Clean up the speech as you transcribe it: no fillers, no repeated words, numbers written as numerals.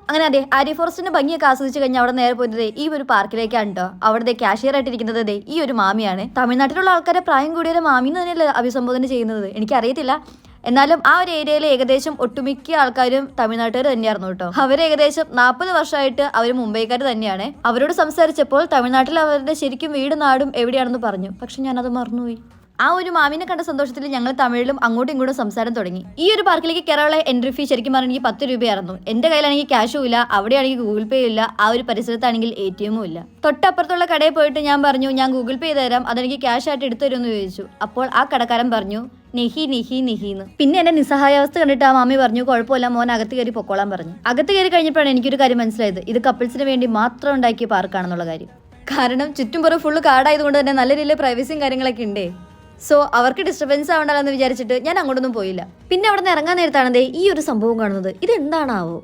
അങ്ങനെ അതെ ആര്യ ഫോറസ്റ്റിന്റെ ഭംഗിയൊക്കെ ആസ്വദിച്ച് കഴിഞ്ഞാൽ അവിടെ നേരെ പോയത് ഈ ഒരു പാർക്കിലേക്കാണ് കേട്ടോ. അവിടുത്തെ കാഷ്യർ ആയിട്ടിരിക്കുന്നത് ഈ ഒരു മാമിയാണ്. തമിഴ്നാട്ടിലുള്ള ആൾക്കാരെ പ്രായം കൂടിയ മാമി എന്ന് തന്നെയല്ലേ അഭിസംബോധന ചെയ്യുന്നത്, എനിക്കറിയത്തില്ല. എന്നാലും ആ ഒരു ഏരിയയിൽ ഏകദേശം ഒട്ടുമിക്ക ആൾക്കാരും തമിഴ്നാട്ടുകാർ തന്നെയായിരുന്നു കേട്ടോ. അവർ ഏകദേശം 40 വർഷമായിട്ട് അവർ മുംബൈക്കാർ തന്നെയാണ്. അവരോട് സംസാരിച്ചപ്പോൾ തമിഴ്നാട്ടിൽ അവരുടെ ശരിക്കും വീടും നാടും എവിടെയാണെന്ന് പറഞ്ഞു. പക്ഷെ ഞാനത് മറന്നുപോയി. ആ ഒരു മാമിനെ കണ്ട സന്തോഷത്തിൽ ഞങ്ങൾ തമിഴിലും അങ്ങോട്ടും ഇങ്ങോട്ടും സംസാരം തുടങ്ങി. ഈ ഒരു പാർക്കിലേക്ക് കയറാനുള്ള എൻട്രി ഫീ ശരിക്കും പറഞ്ഞാൽ എനിക്ക് 10 രൂപയായിരുന്നു. എന്റെ കയ്യിലാണെങ്കിൽ ക്യാഷും ഇല്ല, അവിടെയാണെങ്കിൽ ഗൂഗിൾ പേ ഇല്ല, ആ ഒരു പരിസരത്താണെങ്കിൽ ATM ഇല്ല. തൊട്ടപ്പുറത്തുള്ള കടയിൽ പോയിട്ട് ഞാൻ പറഞ്ഞു ഞാൻ ഗൂഗിൾ പേ തരാം, അതെനിക്ക് ക്യാഷ് ആയിട്ട് എടുത്തു തരുമെന്ന് ചോദിച്ചു. അപ്പോൾ ആ കടക്കാരൻ പറഞ്ഞു നിഹി നിഹി നിഹിന്ന്. പിന്നെ എന്റെ നിസ്സഹായാവസ്ഥ കണ്ടിട്ട് ആ മാമി പറഞ്ഞു കുഴപ്പമില്ല മോൻ അകത്ത് കയറി പൊക്കോളാൻ പറഞ്ഞു. അകത്ത് കയറി കഴിഞ്ഞപ്പോഴാണ് എനിക്കൊരു കാര്യം മനസ്സിലായത്, ഇത് കപ്പിൾസിന് വേണ്ടി മാത്രം ഉണ്ടാക്കിയ പാർക്കാണെന്നുള്ള കാര്യം. കാരണം ചുറ്റുംപുറം ഫുള്ള് കാടായതുകൊണ്ട് തന്നെ നല്ല രീതിയിൽ പ്രൈവസിയും കാര്യങ്ങളൊക്കെ ഉണ്ടേ. സോ അവർക്ക് ഡിസ്റ്റർബൻസ് ആവണ്ടല്ലോ എന്ന് വിചാരിച്ചിട്ട് ഞാൻ അങ്ങോട്ടൊന്നും പോയില്ല. പിന്നെ അവിടെ നിന്ന് ഇറങ്ങാൻ നേരത്താണതേ ഈ ഒരു സംഭവം കാണുന്നത്. ഇതെന്താണാവോ?